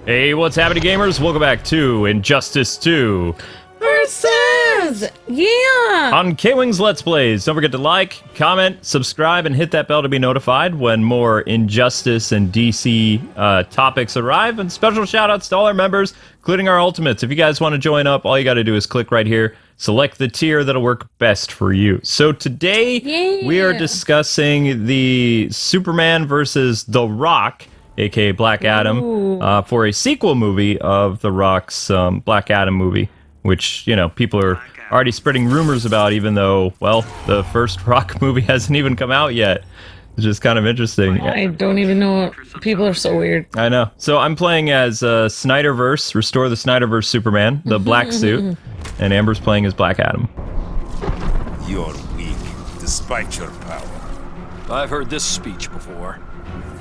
Hey, what's happening, gamers? Welcome back to Injustice 2 Versus! Yeah! on KwingsLetsPlays. Don't forget to like, comment, subscribe, and hit that bell to be notified when more Injustice and DC topics arrive. And special shoutouts to all our members, including our Ultimates. If you guys want to join up, all you got to do is click right here. Select the tier that'll work best for you. So today, we are discussing the Superman versus The Rock, aka Black Adam, for a sequel movie of The Rock's Black Adam movie, which, you know, people are already spreading rumors about, even though, well, the first Rock movie hasn't even come out yet. It's just kind of interesting. I don't even know. People are so weird. I know. So I'm playing as Snyderverse, Restore the Snyderverse Superman, the black suit, and Amber's playing as Black Adam. You're weak, despite your power. I've heard this speech before.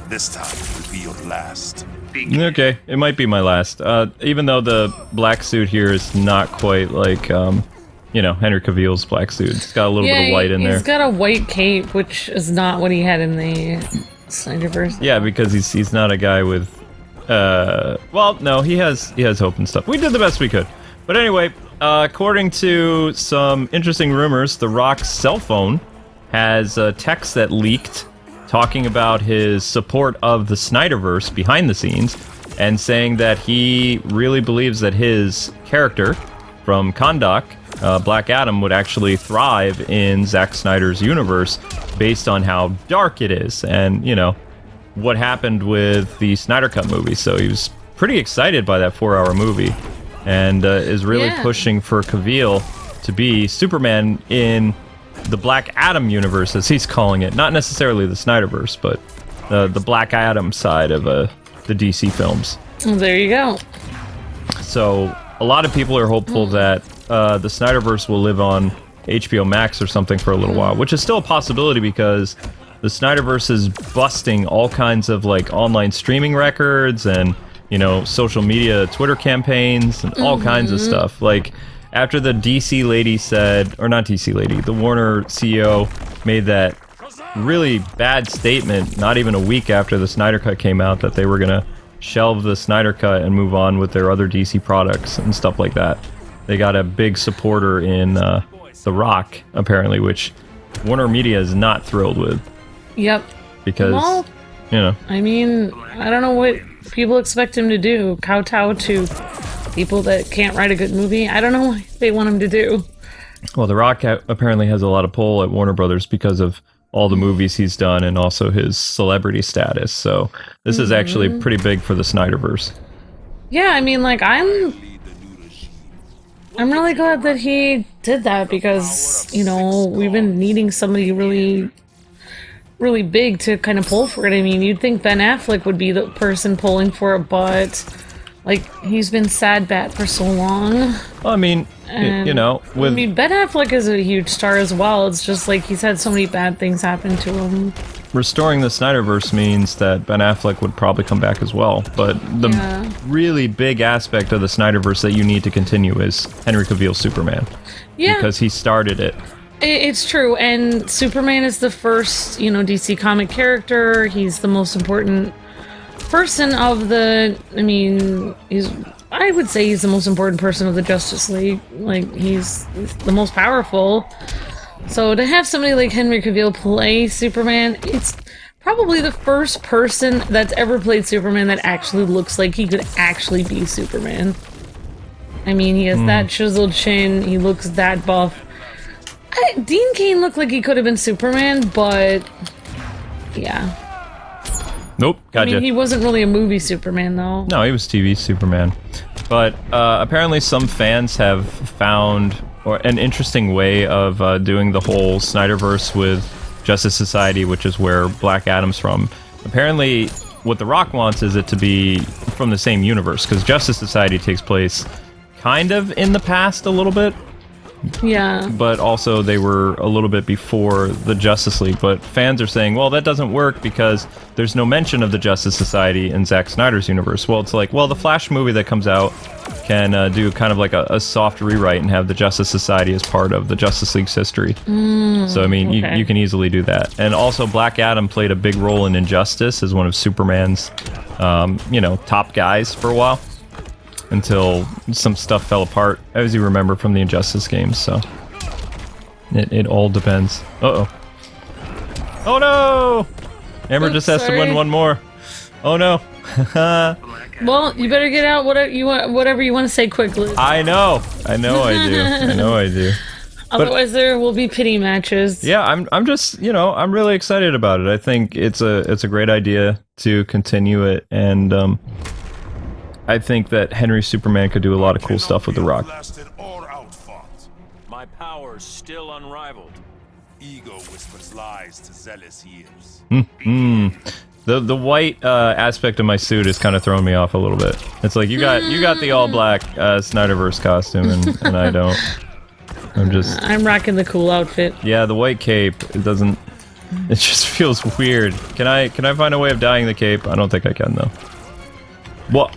This time will be your last. Okay, it might be my last. Even though the black suit here is not quite like, you know, Henry Cavill's black suit. It's got a little bit of white in there. He's got a white cape, which is not what he had in the Snyderverse. Yeah, because he's not a guy with, well, no, he has hope and stuff. We did the best we could. But anyway, according to some interesting rumors, The Rock's cell phone has a text that leaked talking about his support of the Snyderverse behind the scenes and saying that he really believes that his character from Kahndaq, Black Adam, would actually thrive in Zack Snyder's universe based on how dark it is and, you know, what happened with the Snyder Cut movie. So he was pretty excited by that 4-hour movie and is really pushing for Cavill to be Superman in the Black Adam universe, as he's calling it. Not necessarily the Snyderverse, but the Black Adam side of the DC films. Well, there you go. So a lot of people are hopeful that the Snyderverse will live on HBO Max or something for a little while, which is still a possibility because the Snyderverse is busting all kinds of like online streaming records and, you know, social media, Twitter campaigns and all kinds of stuff. Like, after the DC lady said, or not DC lady, the Warner CEO made that really bad statement not even a week after the Snyder Cut came out that they were going to shelve the Snyder Cut and move on with their other DC products and stuff like that. They got a big supporter in The Rock, apparently, which Warner Media is not thrilled with. Yep. Because, well, you know. I mean, I don't know what people expect him to do. Kowtow to people that can't write a good movie. I don't know what they want him to do. Well, The Rock apparently has a lot of pull at Warner Brothers because of all the movies he's done and also his celebrity status. So this is actually pretty big for the Snyderverse. Yeah, I mean, like, I'm really glad that he did that because, you know, we've been needing somebody really, really big to kind of pull for it. I mean, you'd think Ben Affleck would be the person pulling for it, but like, he's been sad bat for so long. Well, I mean, you know, with... I mean, Ben Affleck is a huge star as well. It's just like he's had so many bad things happen to him. Restoring the Snyderverse means that Ben Affleck would probably come back as well. But the really big aspect of the Snyderverse that you need to continue is Henry Cavill's Superman. Yeah. Because he started it. It's true. And Superman is the first, you know, DC comic character. He's the most important person of the, I mean, I would say he's the most important person of the Justice League. Like, he's the most powerful. So to have somebody like Henry Cavill play Superman, it's probably the first person that's ever played Superman that actually looks like he could actually be Superman. I mean, he has that chiseled chin, he looks that buff. Dean Cain looked like he could have been Superman, but yeah. Nope, gotcha. I mean, he wasn't really a movie Superman, though. No, he was TV Superman. But apparently some fans have found an interesting way of doing the whole Snyderverse with Justice Society, which is where Black Adam's from. Apparently, what The Rock wants is it to be from the same universe, because Justice Society takes place kind of in the past a little bit. Yeah. But also they were a little bit before the Justice League. But fans are saying, well, that doesn't work because there's no mention of the Justice Society in Zack Snyder's universe. Well, it's like, well, the Flash movie that comes out can do kind of like a soft rewrite and have the Justice Society as part of the Justice League's history. So, I mean, you can easily do that. And also, Black Adam played a big role in Injustice as one of Superman's you know, top guys for a while until some stuff fell apart, as you remember from the Injustice games. So it all depends. Uh-oh. Oh no! Amber just has to win one more. Oh no. Well, you better get out whatever you want to say quickly. I know I do. Otherwise, there will be pity matches. Yeah, I'm just, you know, I'm really excited about it. I think it's a great idea to continue it, and I think that Henry Superman could do a lot of cool stuff with The Rock. My power's still unrivaled. Ego whispers lies to zealous ears. The white aspect of my suit is kind of throwing me off a little bit. It's like you got the all black Snyderverse costume, and I don't. I'm rocking the cool outfit. Yeah, the white cape. It just feels weird. Can I find a way of dyeing the cape? I don't think I can though. Well,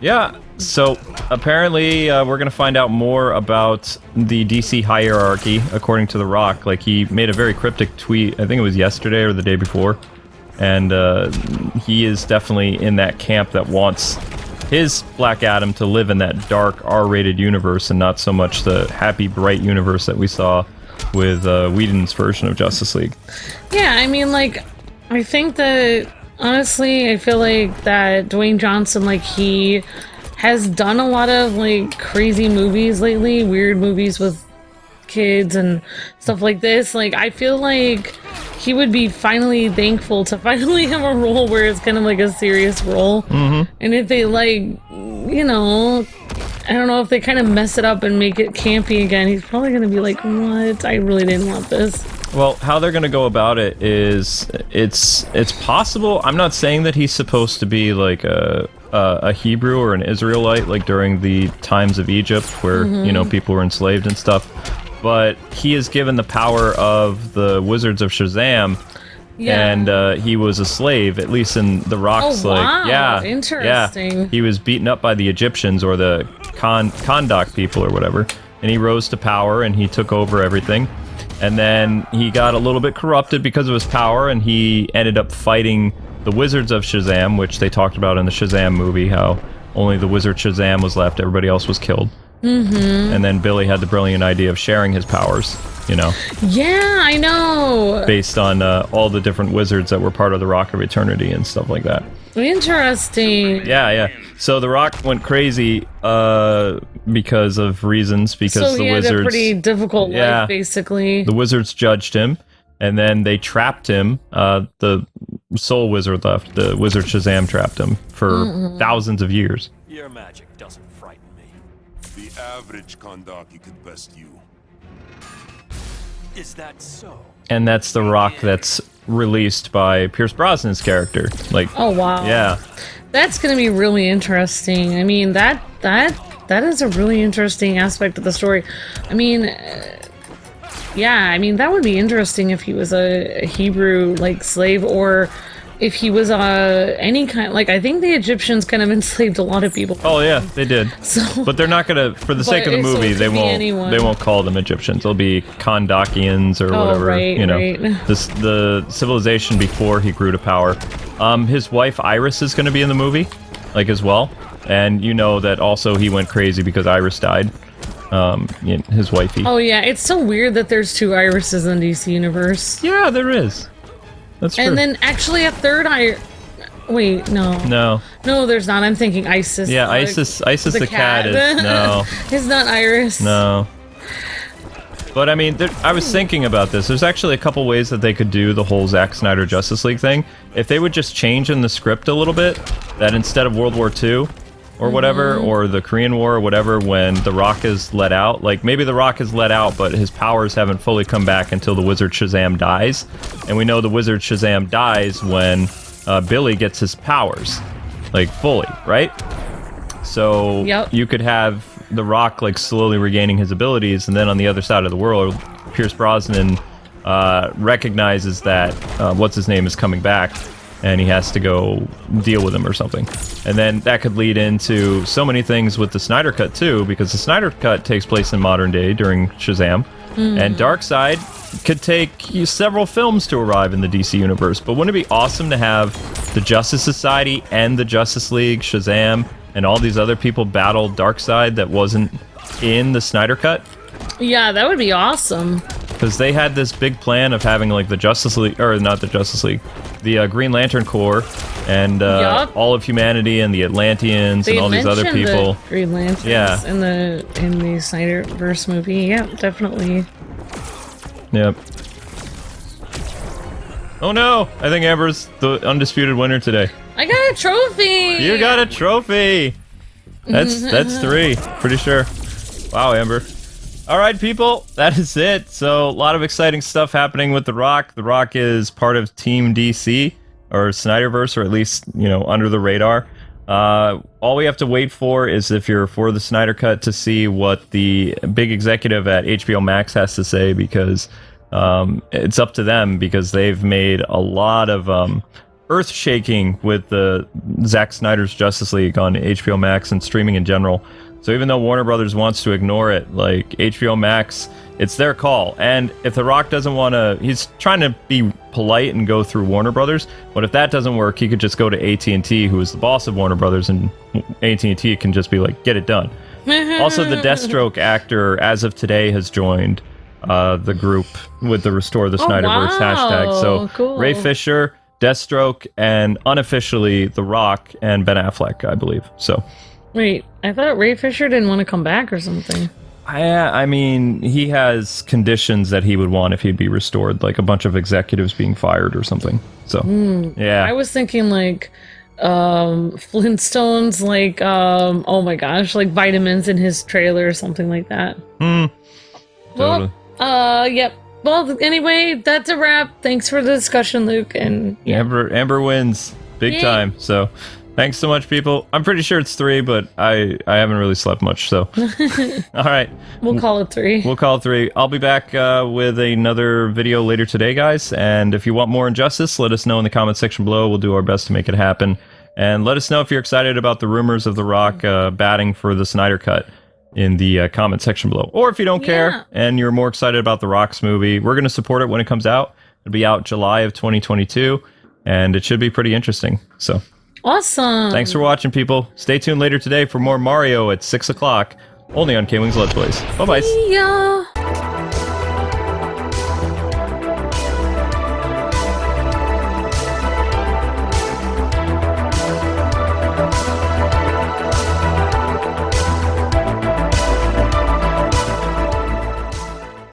yeah. So apparently we're gonna find out more about the DC hierarchy according to The Rock. Like, he made a very cryptic tweet. I think it was yesterday or the day before. And he is definitely in that camp that wants his Black Adam to live in that dark R-rated universe and not so much the happy, bright universe that we saw with Whedon's version of Justice League. Yeah, I mean, like, I think that, honestly, I feel like that Dwayne Johnson, like, he has done a lot of, like, crazy movies lately, weird movies with kids and stuff like this. Like, I feel like he would be finally thankful to finally have a role where it's kind of like a serious role. Mm-hmm. And if they, like, you know, I don't know, if they kind of mess it up and make it campy again, he's probably going to be like, what? I really didn't want this. Well, how they're going to go about it is it's possible. I'm not saying that he's supposed to be like a Hebrew or an Israelite, like during the times of Egypt where, you know, people were enslaved and stuff. But he is given the power of the Wizards of Shazam, and he was a slave, at least in The Rock's, interesting. Yeah, he was beaten up by the Egyptians or the Kondak people or whatever, and he rose to power and he took over everything. And then he got a little bit corrupted because of his power, and he ended up fighting the Wizards of Shazam, which they talked about in the Shazam movie, how only the Wizard Shazam was left, everybody else was killed. And then Billy had the brilliant idea of sharing his powers, you know. Yeah, I know. Based on all the different wizards that were part of the Rock of Eternity and stuff like that. Interesting. Yeah. So the Rock went crazy because of reasons, because the wizards... So he had a pretty difficult life, basically. The wizards judged him, and then they trapped him. The sole wizard left. The Wizard Shazam trapped him for thousands of years. Your magic doesn't frighten me. The average Kandaki could best you. Is that so? And that's the Rock that's released by Pierce Brosnan's character. Like, oh wow. Yeah. That's gonna be really interesting. I mean, that is a really interesting aspect of the story. I mean, yeah, I mean, that would be interesting if he was a Hebrew, like, slave, or if he was any kind, like, I think the Egyptians kind of enslaved a lot of people. Oh yeah, they did. So, but they're not gonna, for the sake of the movie, they won't call them Egyptians. They'll be Kondakians or whatever. Right, you know, right. The civilization before he grew to power. His wife Iris is gonna be in the movie, like, as well. And you know that also he went crazy because Iris died. His wifey. Oh yeah, it's so weird that there's two Irises in the DC universe. Yeah, there is. That's true. And then actually a third Wait, no. No, there's not. I'm thinking Isis. Yeah, Isis the cat is... No. It's not Iris. No. But I mean, I was thinking about this. There's actually a couple ways that they could do the whole Zack Snyder Justice League thing. If they would just change in the script a little bit, that instead of World War II, or whatever, or the Korean War or whatever, when The Rock is let out, like, maybe The Rock is let out, but his powers haven't fully come back until the Wizard Shazam dies. And we know the Wizard Shazam dies when Billy gets his powers, like, fully, right? So you could have The Rock, like, slowly regaining his abilities, and then on the other side of the world, Pierce Brosnan recognizes that what's-his-name is coming back, and he has to go deal with him or something. And then that could lead into so many things with the Snyder Cut too, because the Snyder Cut takes place in modern day during Shazam. And Darkseid could take several films to arrive in the DC universe, but wouldn't it be awesome to have the Justice Society and the Justice League, Shazam, and all these other people battle Darkseid that wasn't in the Snyder Cut? Yeah, that would be awesome. Because they had this big plan of having like the Justice League, or not the Justice League, the Green Lantern Corps, and all of humanity, and the Atlanteans, and all these other people. The Green Lanterns in the Snyderverse movie. Yeah, definitely. Yep. Oh no! I think Amber's the undisputed winner today. I got a trophy! You got a trophy! That's 3, pretty sure. Wow, Amber. Alright, people, that is it. So, a lot of exciting stuff happening with The Rock. The Rock is part of Team DC, or Snyderverse, or at least, under the radar. All we have to wait for is, if you're for the Snyder Cut, to see what the big executive at HBO Max has to say, because it's up to them, because they've made a lot of earth-shaking with the Zack Snyder's Justice League on HBO Max and streaming in general. So even though Warner Brothers wants to ignore it, like HBO Max, it's their call. And if The Rock doesn't want to, he's trying to be polite and go through Warner Brothers, but if that doesn't work, he could just go to AT&T, who is the boss of Warner Brothers, and AT&T can just be like, get it done. Also, the Deathstroke actor, as of today, has joined the group with the Restore the Snyderverse hashtag. So cool. Ray Fisher, Deathstroke, and unofficially The Rock and Ben Affleck, I believe. So. Wait, I thought Ray Fisher didn't want to come back or something. I mean, he has conditions that he would want if he'd be restored, like a bunch of executives being fired or something. So, yeah. I was thinking like Flintstones, like oh my gosh, like vitamins in his trailer or something like that. Totally. Well, yep. Well, anyway, that's a wrap. Thanks for the discussion, Luke. And yeah. Amber wins big time. So. Thanks so much, people. I'm pretty sure it's 3, but I haven't really slept much, so. All right. We'll call it 3. We'll call it 3. I'll be back with another video later today, guys. And if you want more Injustice, let us know in the comment section below. We'll do our best to make it happen. And let us know if you're excited about the rumors of The Rock batting for the Snyder Cut in the comment section below. Or if you don't care and you're more excited about The Rock's movie, we're going to support it when it comes out. It'll be out July of 2022, and it should be pretty interesting. So. Awesome. Thanks for watching, people. Stay tuned later today for more Mario at 6 o'clock, only on KwingsLetsPlays. Bye-bye. See ya.